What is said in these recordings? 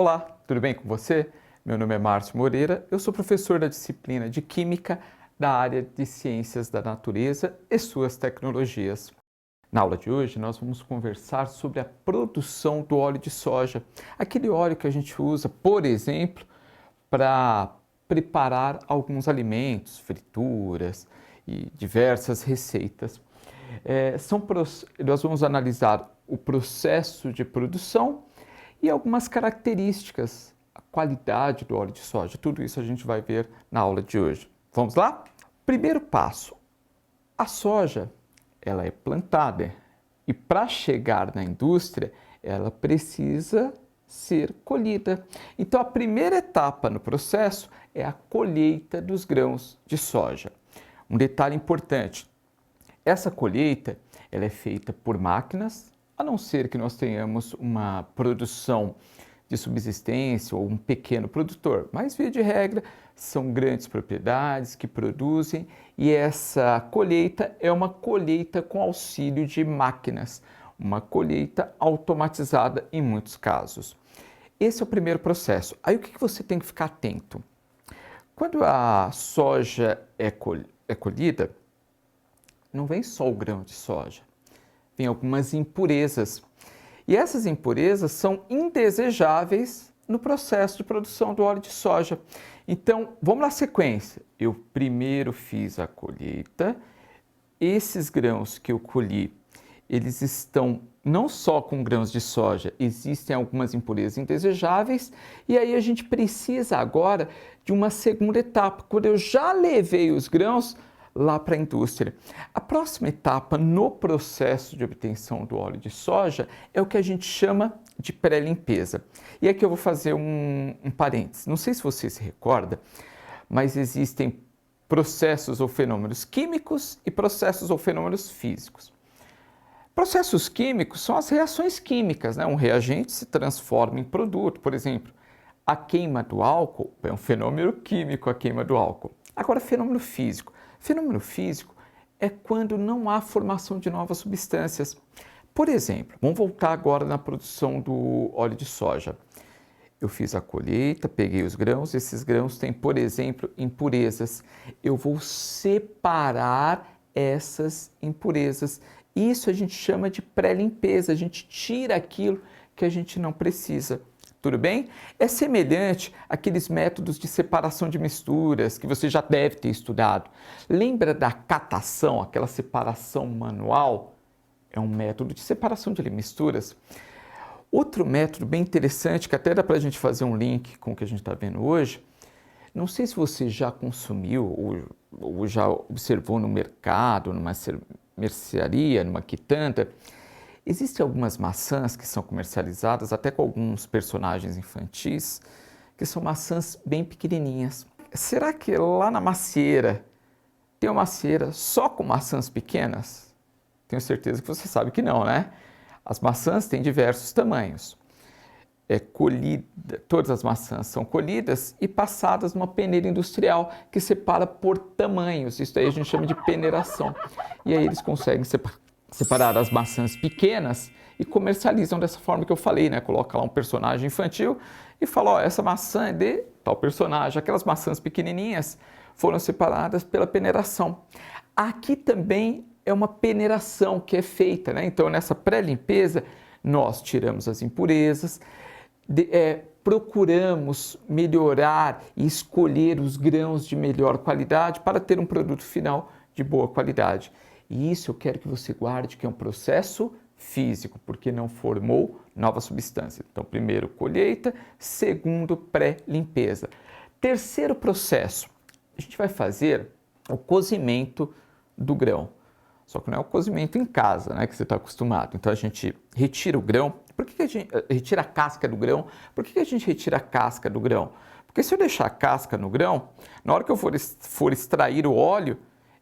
Olá, tudo bem com você? Meu nome é Márcio Moreira, eu sou professor da disciplina de Química da área de Ciências da Natureza e suas tecnologias. Na aula de hoje, nós vamos conversar sobre a produção do óleo de soja, aquele óleo que a gente usa, por exemplo, para preparar alguns alimentos, frituras e diversas receitas. Nós vamos analisar o processo de produção e algumas características, a qualidade do óleo de soja. Tudo isso a gente vai ver na aula de hoje. Vamos lá? Primeiro passo, a soja ela é plantada e para chegar na indústria ela precisa ser colhida. Então a primeira etapa no processo é a colheita dos grãos de soja. Um detalhe importante, essa colheita ela é feita por máquinas, a não ser que nós tenhamos uma produção de subsistência ou um pequeno produtor, mas via de regra são grandes propriedades que produzem e essa colheita é uma colheita com auxílio de máquinas, uma colheita automatizada em muitos casos. Esse é o primeiro processo. Aí o que você tem que ficar atento? Quando a soja é colhida, não vem só o grão de soja, vem algumas impurezas. E essas impurezas são indesejáveis no processo de produção do óleo de soja. Então, vamos na sequência. Eu primeiro fiz a colheita. Esses grãos que eu colhi, eles estão não só com grãos de soja, existem algumas impurezas indesejáveis. E aí a gente precisa agora de uma segunda etapa, quando eu já levei os grãos lá para a indústria. A próxima etapa no processo de obtenção do óleo de soja é o que a gente chama de pré-limpeza. E aqui eu vou fazer um parênteses. Não sei se você se recorda, mas existem processos ou fenômenos químicos e processos ou fenômenos físicos. Processos químicos são as reações químicas, né? Um reagente se transforma em produto, por exemplo. A queima do álcool é um fenômeno químico, a queima do álcool. Agora, fenômeno físico. Fenômeno físico é quando não há formação de novas substâncias. Por exemplo, vamos voltar agora na produção do óleo de soja. Eu fiz a colheita, peguei os grãos, esses grãos têm, por exemplo, impurezas. Eu vou separar essas impurezas. Isso a gente chama de pré-limpeza, a gente tira aquilo que a gente não precisa. Tudo bem? É semelhante àqueles métodos de separação de misturas que você já deve ter estudado. Lembra da catação, aquela separação manual? É um método de separação de misturas. Outro método bem interessante, que até dá para a gente fazer um link com o que a gente está vendo hoje, não sei se você já consumiu ou já observou no mercado, numa mercearia, numa quitanda. Existem algumas maçãs que são comercializadas até com alguns personagens infantis, que são maçãs bem pequenininhas. Será que lá na macieira tem uma macieira só com maçãs pequenas? Tenho certeza que você sabe que não, né? As maçãs têm diversos tamanhos. Todas as maçãs são colhidas e passadas numa peneira industrial que separa por tamanhos. Isso aí a gente chama de peneiração. E aí eles conseguem separar as maçãs pequenas e comercializam dessa forma que eu falei, né? Coloca lá um personagem infantil e fala, ó, essa maçã é de tal personagem. Aquelas maçãs pequenininhas foram separadas pela peneiração. Aqui também é uma peneiração que é feita, né? Então, nessa pré-limpeza, nós tiramos as impurezas, procuramos melhorar e escolher os grãos de melhor qualidade para ter um produto final de boa qualidade. E isso eu quero que você guarde, que é um processo físico, porque não formou nova substância. Então, primeiro, colheita, segundo, pré-limpeza. Terceiro processo, a gente vai fazer o cozimento do grão. Só que não é o cozimento em casa, né, que você está acostumado. Então, a gente retira o grão. Por que a gente retira a casca do grão? Por que a gente retira a casca do grão? Porque se eu deixar a casca no grão, na hora que eu for extrair o óleo,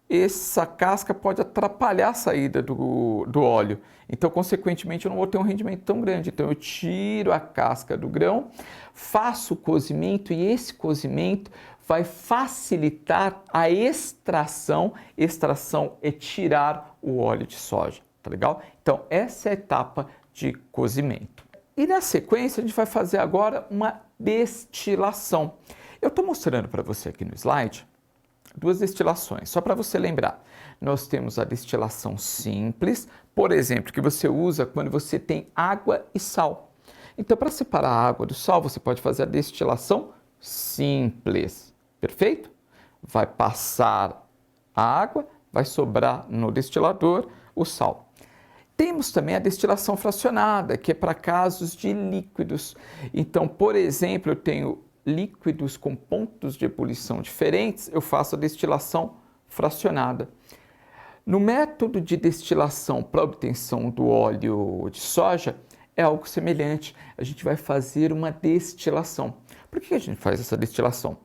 essa casca pode atrapalhar a saída do óleo. Então, consequentemente, eu não vou ter um rendimento tão grande. Então, eu tiro a casca do grão, faço o cozimento e esse cozimento vai facilitar a extração. Extração é tirar o óleo de soja, tá legal? Então, essa é a etapa de cozimento. E na sequência a gente vai fazer agora uma destilação. Eu estou mostrando para você aqui no slide duas destilações, só para você lembrar. Nós temos a destilação simples, por exemplo, que você usa quando você tem água e sal. Então, para separar a água do sal, você pode fazer a destilação simples, perfeito? Vai passar a água, vai sobrar no destilador o sal. Temos também a destilação fracionada, que é para casos de líquidos. Então, por exemplo, eu tenho líquidos com pontos de ebulição diferentes, eu faço a destilação fracionada. No método de destilação para obtenção do óleo de soja, é algo semelhante. A gente vai fazer uma destilação. Por que a gente faz essa destilação?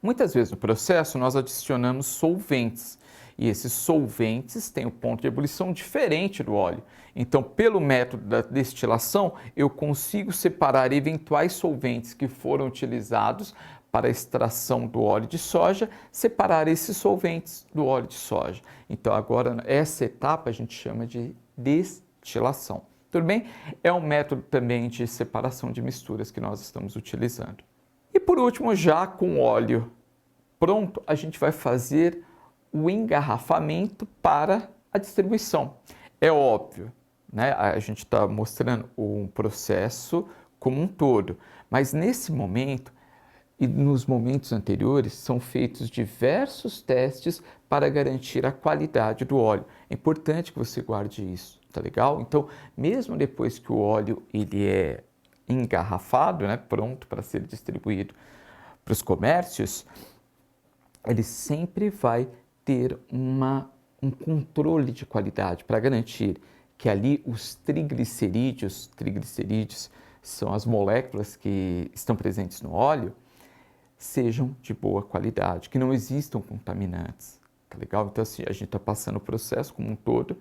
Muitas vezes no processo nós adicionamos solventes e esses solventes têm um ponto de ebulição diferente do óleo. Então, pelo método da destilação, eu consigo separar eventuais solventes que foram utilizados para a extração do óleo de soja, separar esses solventes do óleo de soja. Então, agora, essa etapa a gente chama de destilação. Tudo bem? É um método também de separação de misturas que nós estamos utilizando. E por último, já com óleo pronto, a gente vai fazer o engarrafamento para a distribuição. É óbvio, né? A gente está mostrando um processo como um todo, mas nesse momento e nos momentos anteriores são feitos diversos testes para garantir a qualidade do óleo. É importante que você guarde isso, tá legal? Então, mesmo depois que o óleo ele é engarrafado, né, pronto para ser distribuído para os comércios, ele sempre vai ter um controle de qualidade para garantir que ali os triglicerídeos são as moléculas que estão presentes no óleo, sejam de boa qualidade, que não existam contaminantes, tá legal? Então assim, a gente está passando o processo como um todo,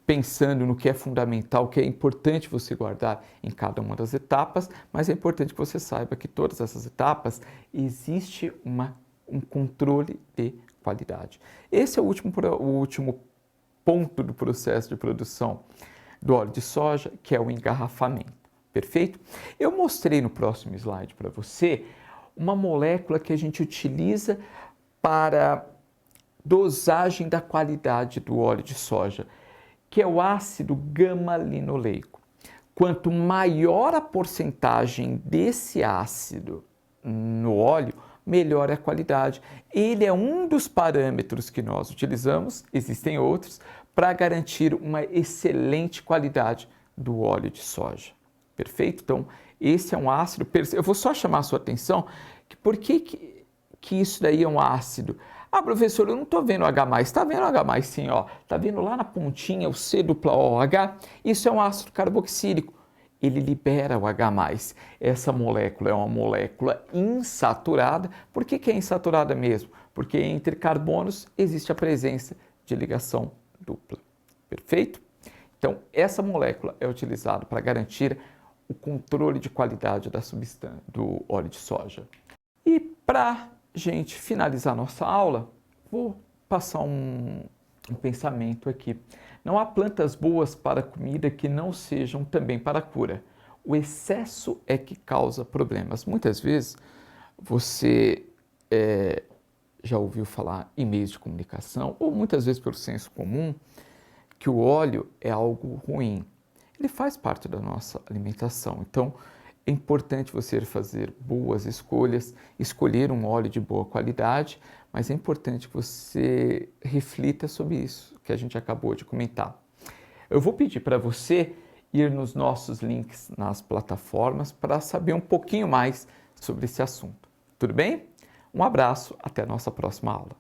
pensando no que é fundamental, o que é importante você guardar em cada uma das etapas, mas é importante que você saiba que todas essas etapas existe um controle de qualidade. Esse é o último ponto do processo de produção do óleo de soja, que é o engarrafamento. Perfeito? Eu mostrei no próximo slide para você uma molécula que a gente utiliza para dosagem da qualidade do óleo de soja, que é o ácido gama-linoleico. Quanto maior a porcentagem desse ácido no óleo, melhor é a qualidade. Ele é um dos parâmetros que nós utilizamos, existem outros, para garantir uma excelente qualidade do óleo de soja. Perfeito? Então, esse é um ácido. Eu vou só chamar a sua atenção que por que isso daí é um ácido? Ah, professor, eu não estou vendo H+. Está vendo H+, sim, ó. Está vendo lá na pontinha o C-OH? Isso é um ácido carboxílico. Ele libera o H+. Essa molécula é uma molécula insaturada. Por que é insaturada mesmo? Porque entre carbonos existe a presença de ligação dupla. Perfeito? Então, essa molécula é utilizada para garantir o controle de qualidade da substância do óleo de soja. E para gente finalizar nossa aula, vou passar um pensamento aqui. Não há plantas boas para comida que não sejam também para a cura. O excesso é que causa problemas. Muitas vezes você já ouviu falar em meios de comunicação, ou muitas vezes pelo senso comum, que o óleo é algo ruim. Ele faz parte da nossa alimentação. Então, é importante você fazer boas escolhas, escolher um óleo de boa qualidade, mas é importante que você reflita sobre isso que a gente acabou de comentar. Eu vou pedir para você ir nos nossos links nas plataformas para saber um pouquinho mais sobre esse assunto. Tudo bem? Um abraço, até a nossa próxima aula.